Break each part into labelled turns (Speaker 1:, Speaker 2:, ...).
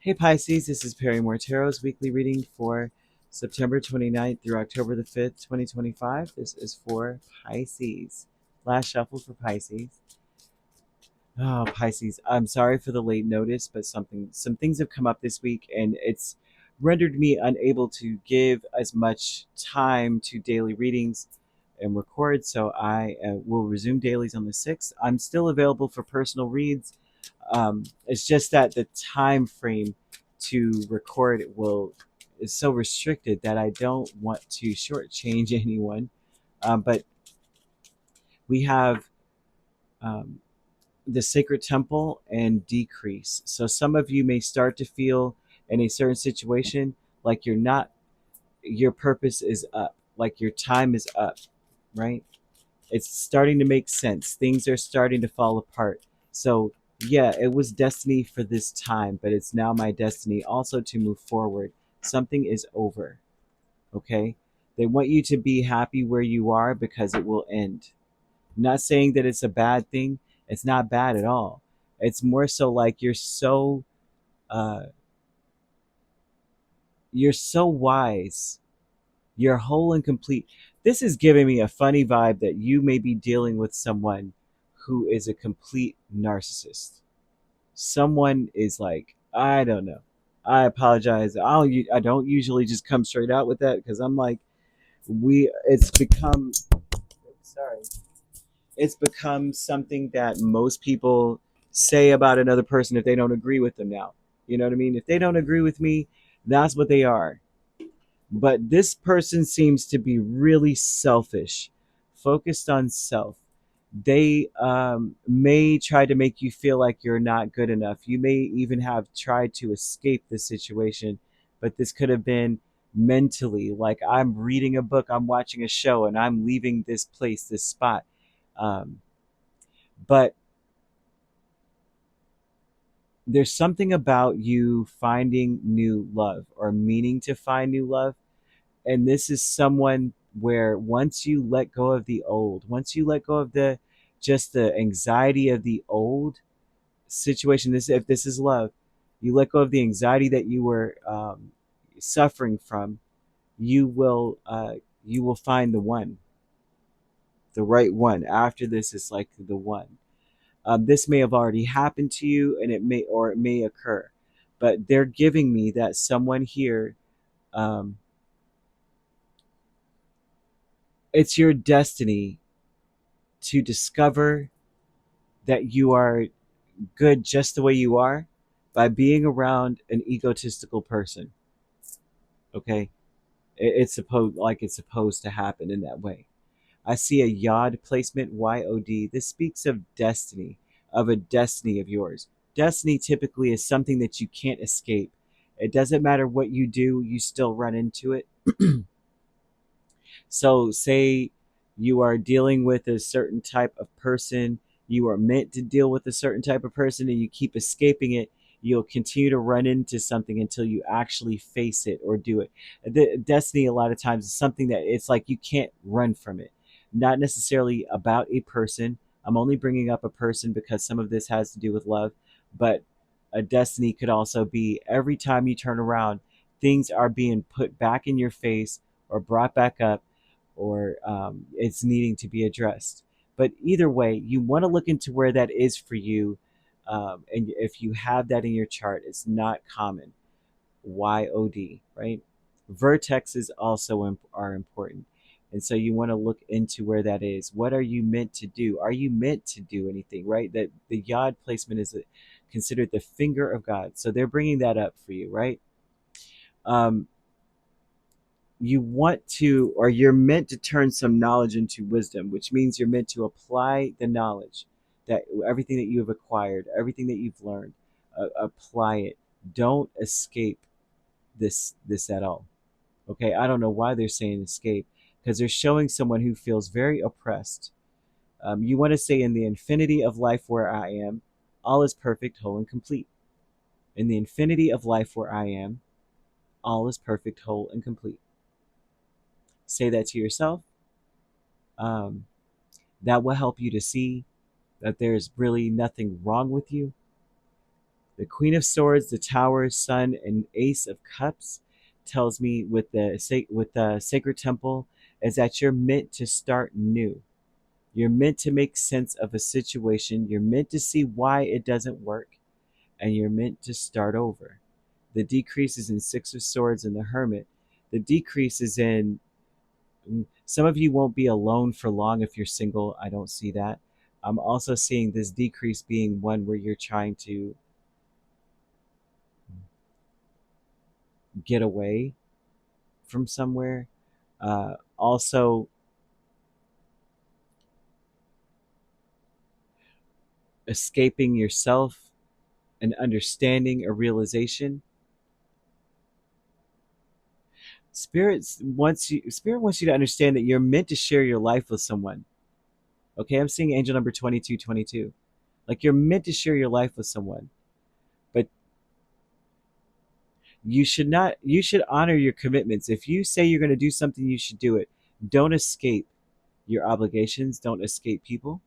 Speaker 1: Hey Pisces, this is Perrymore Tarot's weekly reading for September 29th through October the 5th, 2025. This is for Pisces. Last shuffle for Pisces. Oh, Pisces, I'm sorry for the late notice, but some things have come up this week and it's rendered me unable to give as much time to daily readings and record, so I will resume dailies on the 6th. I'm still available for personal reads. It's just that the time frame to record is so restricted that I don't want to shortchange anyone. But we have um, the sacred temple and decrease. So some of you may start to feel in a certain situation like your purpose is up, like your time is up, right? It's starting to make sense. Things are starting to fall apart. So, yeah, it was destiny for this time, but it's now my destiny also to move forward. Something is over, okay? They want you to be happy where you are because it will end. I'm not saying that it's a bad thing. It's not bad at all. It's more so like uh, you're so wise. You're whole and complete. This is giving me a funny vibe that you may be dealing with someone who is a complete narcissist. Someone is like, I don't know. I apologize. I don't usually just come straight out with that because I'm like, it's become, sorry, it's become something that most people say about another person if they don't agree with them now. You know what I mean? If they don't agree with me, that's what they are. But this person seems to be really selfish, focused on self. They may try to make you feel like you're not good enough. You may even have tried to escape the situation, but this could have been mentally, like I'm reading a book, I'm watching a show, and I'm leaving this place, this spot. Um, but there's something about you finding new love or meaning to find new love, and this is someone where once you let go of the old, once you let go of the anxiety of the old situation, this if this is love, you let go of the anxiety that you were suffering from, you will find the right one. After this is like the one. This may have already happened to you, and it may occur, but they're giving me that someone here. Um, it's your destiny to discover that you are good just the way you are by being around an egotistical person. Okay, it's supposed to happen in that way. I see a yod placement, YOD. This speaks of destiny, of a destiny of yours. Destiny typically is something that you can't escape. It doesn't matter what you do, you still run into it. So, say you are dealing with a certain type of person, you are meant to deal with a certain type of person, and you keep escaping it, you'll continue to run into something until you actually face it or do it. The destiny, a lot of times, is something that it's like you can't run from it. Not necessarily about a person. I'm only bringing up a person because some of this has to do with love, but a destiny could also be every time you turn around, things are being put back in your face or brought back up, or it's needing to be addressed. But either way, you want to look into where that is for you. And if you have that in your chart, it's not common. YOD, right? Vertexes also are important. And so you want to look into where that is. What are you meant to do? Are you meant to do anything, right? That the yod placement is considered the finger of God. So they're bringing that up for you, right? Um, you want to, or you're meant to turn some knowledge into wisdom, which means you're meant to apply the knowledge, that everything that you have acquired, everything that you've learned, apply it. Don't escape this at all. Okay, I don't know why they're saying escape, because they're showing someone who feels very oppressed. You want to say, in the infinity of life where I am, all is perfect, whole, and complete. In the infinity of life where I am, all is perfect, whole, and complete. Say that to yourself. Um, that will help you to see that there's really nothing wrong with you. The Queen of Swords, the Tower, Sun, and Ace of Cups tells me with the Sacred Temple is that you're meant to start new. You're meant to make sense of a situation. You're meant to see why it doesn't work, and you're meant to start over. The decrease is in Six of Swords and the Hermit. The decrease is in some of you won't be alone for long if you're single. I don't see that. I'm also seeing this decrease being one where you're trying to get away from somewhere. Also, escaping yourself and understanding a realization. Spirit wants you to understand that you're meant to share your life with someone. Okay, I'm seeing angel number 2222. Like you're meant to share your life with someone. But you should honor your commitments. If you say you're going to do something, you should do it. Don't escape your obligations, don't escape people.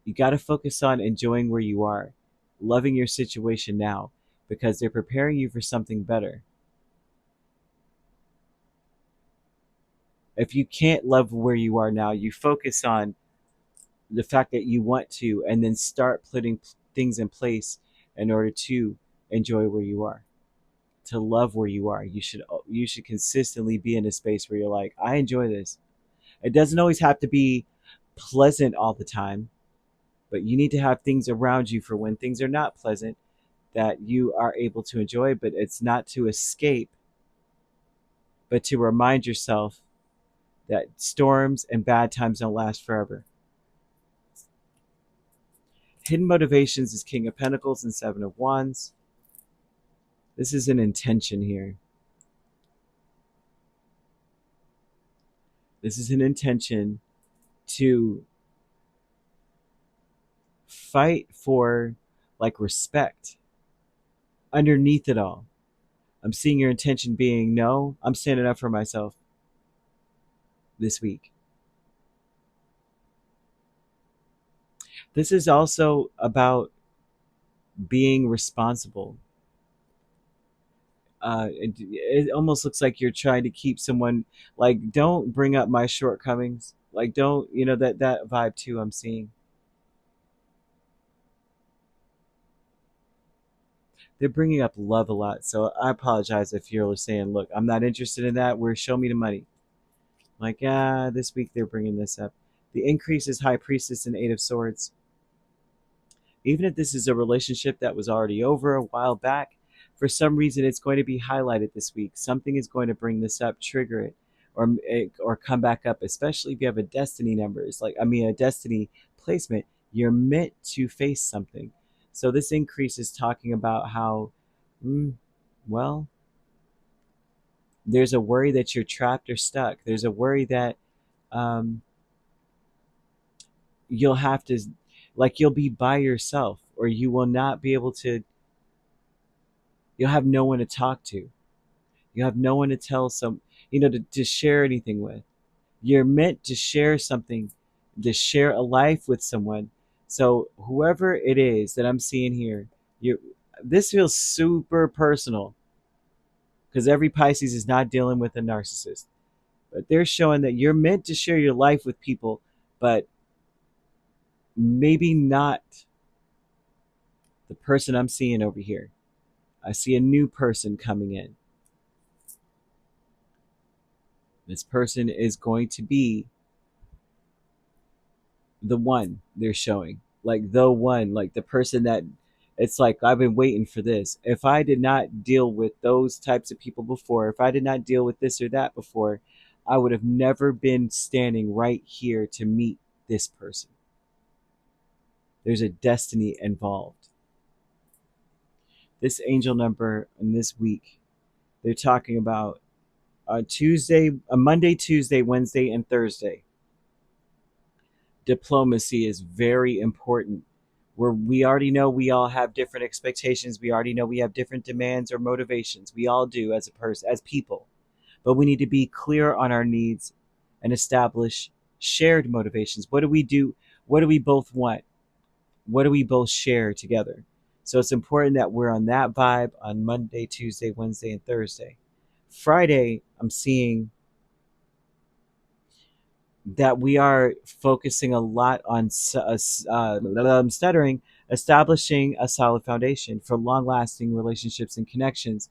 Speaker 1: You got to focus on enjoying where you are, loving your situation now, because they're preparing you for something better. If you can't love where you are now, you focus on the fact that you want to, and then start putting things in place in order to enjoy where you are, to love where you are. You should consistently be in a space where you're like, I enjoy this. It doesn't always have to be pleasant all the time, but you need to have things around you for when things are not pleasant that you are able to enjoy. But it's not to escape, but to remind yourself that storms and bad times don't last forever. Hidden motivations is King of Pentacles and Seven of Wands. This is an intention here. This is an intention to fight for like respect underneath it all. I'm seeing your intention being, no, I'm standing up for myself this week. This is also about being responsible. It almost looks like you're trying to keep someone, like, don't bring up my shortcomings. Like, don't, that vibe too I'm seeing. They're bringing up love a lot. So I apologize if you're saying, look, I'm not interested in that. Show me the money. Like, this week they're bringing this up. The increase is High Priestess and Eight of Swords. Even if this is a relationship that was already over a while back, for some reason it's going to be highlighted this week. Something is going to bring this up, trigger it, or come back up. Especially if you have a destiny a destiny placement. You're meant to face something. So this increase is talking about how, well, there's a worry that you're trapped or stuck. There's a worry that you'll have to, like, you'll be by yourself, or you will not be able to, you'll have no one to talk to. You have no one to tell to share anything with. You're meant to share something, to share a life with someone. So whoever it is that I'm seeing here, this feels super personal, because every Pisces is not dealing with a narcissist. But they're showing that you're meant to share your life with people, but maybe not the person I'm seeing over here. I see a new person coming in. This person is going to be the one they're showing. Like the one, like the person that it's like, I've been waiting for this. If I did not deal with those types of people before, if I did not deal with this or that before, I would have never been standing right here to meet this person. There's a destiny involved. This angel number in this week, they're talking about a Monday, Tuesday, Wednesday, and Thursday. Diplomacy is very important. Where we already know we all have different expectations. We already know we have different demands or motivations. We all do as a person, as people. But we need to be clear on our needs and establish shared motivations. What do we do? What do we both want? What do we both share together? So it's important that we're on that vibe on Monday, Tuesday, Wednesday, and Thursday. Friday, I'm seeing that we are focusing a lot on I'm stuttering, establishing a solid foundation for long-lasting relationships and connections,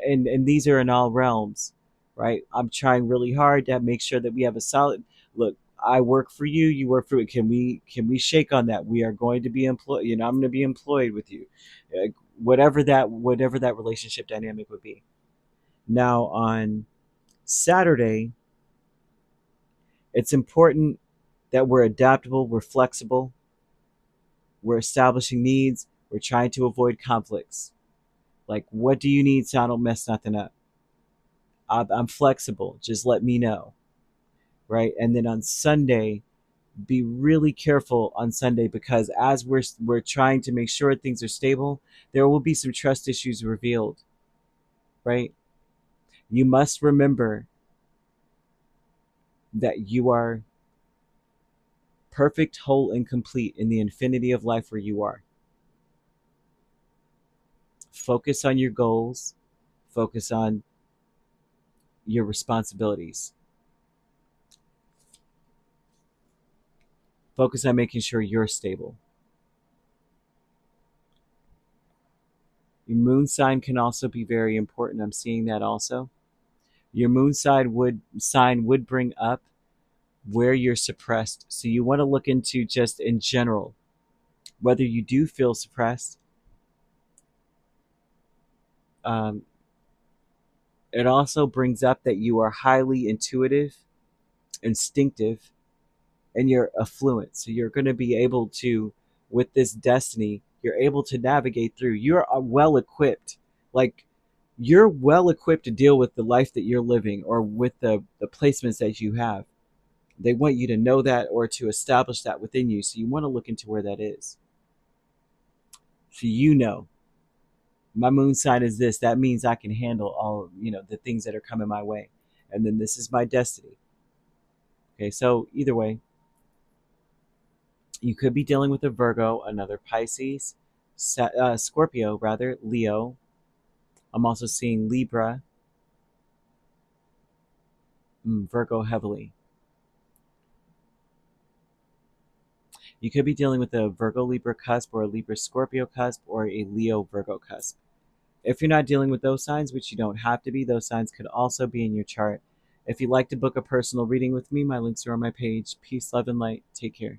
Speaker 1: and these are in all realms, right? I'm trying really hard to make sure that we have a solid look. I work for you, you work for me. Can we shake on that? We are going to be employed. I'm going to be employed with you, uh, whatever that relationship dynamic would be. Now on Saturday, it's important that we're adaptable, we're flexible, we're establishing needs, we're trying to avoid conflicts. Like, what do you need so I don't mess nothing up? I'm flexible, just let me know, right? And then on Sunday, be really careful on Sunday, because as we're trying to make sure things are stable, there will be some trust issues revealed, right? You must remember that you are perfect, whole, and complete in the infinity of life where you are. Focus on your goals, focus on your responsibilities, focus on making sure you're stable. Your moon sign can also be very important. I'm seeing that also. Your moon sign would bring up where you're suppressed. So you want to look into, just in general, whether you do feel suppressed. Um, it also brings up that you are highly intuitive, instinctive, and you're affluent. So you're going to be able to, with this destiny, you're able to navigate through. You're well equipped. Like, you're well equipped to deal with the life that you're living, or with the placements that you have. They want you to know that, or to establish that within you. So you want to look into where that is. So my moon sign is this. That means I can handle all, the things that are coming my way. And then this is my destiny. Okay, so either way, you could be dealing with a Virgo, another Pisces, Scorpio, rather, Leo. I'm also seeing Libra, Virgo heavily. You could be dealing with a Virgo Libra cusp, or a Libra Scorpio cusp, or a Leo Virgo cusp. If you're not dealing with those signs, which you don't have to be, those signs could also be in your chart. If you'd like to book a personal reading with me, my links are on my page. Peace, love, and light. Take care.